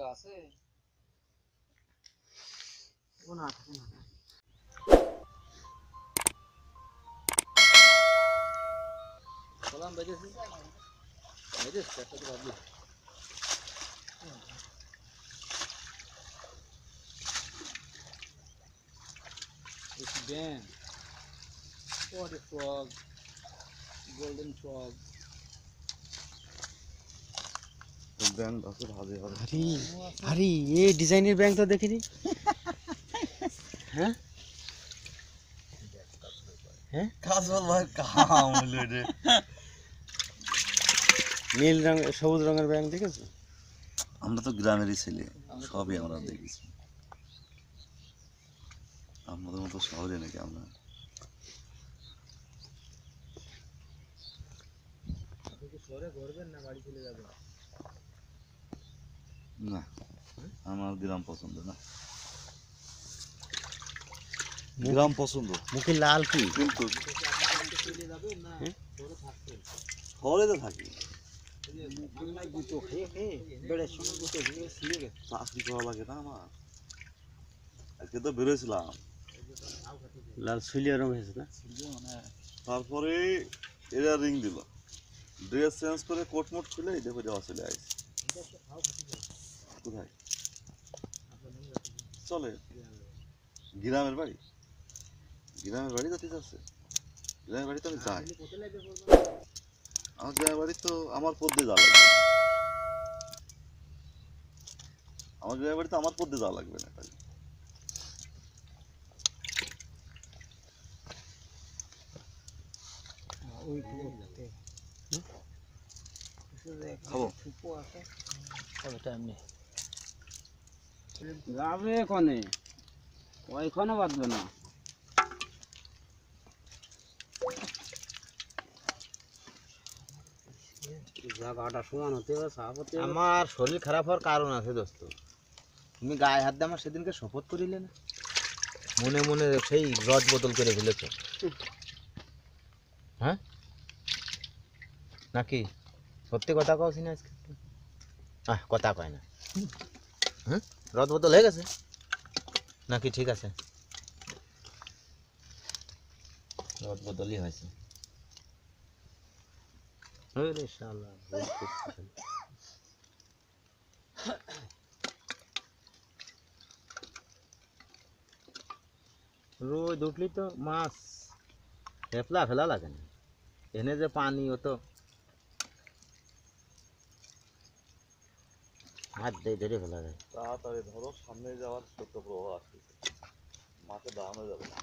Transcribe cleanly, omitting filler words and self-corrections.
আছে ও না থাকে না সালাম বেজেছি বেজেছি একটা তো ভাবলি it's Ben what a frog golden frog bank আছে ভালো হবে আরে আরে এই ডিজাইনের ব্যাংক তো দেখিনি হ্যাঁ হ্যাঁ কাজল ভাই কাম হলো রে নীল রং সবুজ রঙের ব্যাংক দেখেছো আমরা তো গ্রামেরই ছেলে সবই আমরা দেখেছি আমাদের মতো শহরে নাকি আমরা শহরে ঘুরবেন না বাড়ি চলে যাবেন না আমার গ্রাম পছন্দ না গ্রাম পছন্দ মুখে লাল কি কিন্তু চলে যাবেন না শহরে থাকবেন শহরে তো থাকি বাংলায় গুতো খেয়ে খেয়ে বেড়ের সঙ্গে গুতো খেয়ে ছিঁড়ে গেছে চাকরি করা লাগে না আমার আজকে তো বেরোছিলাম লাল সুলিয়া রং হয়েছে না তারপরে এরা রিং দিল ড্রেস চেঞ্জ করে কোট মোট খুলে এই দেখো যাওয়া চলে আসছে কোথায় চলে গ্রামের বাড়ি গ্রামের বাড়ি যেতে যাচ্ছে গ্রামের বাড়ি তো আমি যাই আমার গ্রামের বাড়ি তো আমার পথ দিয়ে যাওয়া লাগবে আমার গ্রামের বাড়ি তো আমার পথ দিয়ে যাওয়া লাগবে না তাই ওই খাবো যাবে কনে ওইখানে বাঁধবে না জায়গাটা সমান হতে হবে সাফ হতে হবে আমার শরীর খারাপ হওয়ার কারণ আছে দোস্ত তুমি গায়ে হাত দিয়ে আমার সেদিনকে শপথ করিলে না মনে মনে সেই রদ বদল করে ফেলেছ হ্যাঁ নাকি সত্যি কথা কওছি না আজকে কথা কয় না হুম রদ বদল হয়ে গেছে নাকি ঠিক আছে রদ বদলই হয়েছে আরে শালা রোজ উঠলি তো মাছ ফেপলা ফেলা লাগে না এনে যে পানি ও তো হাত দিয়ে ধরে ফেলা যায় তাড়াতাড়ি ধরো সামনে যাওয়ার সত্য প্রবাহ আসছে মাঠে দাঁড়ানো যাবে না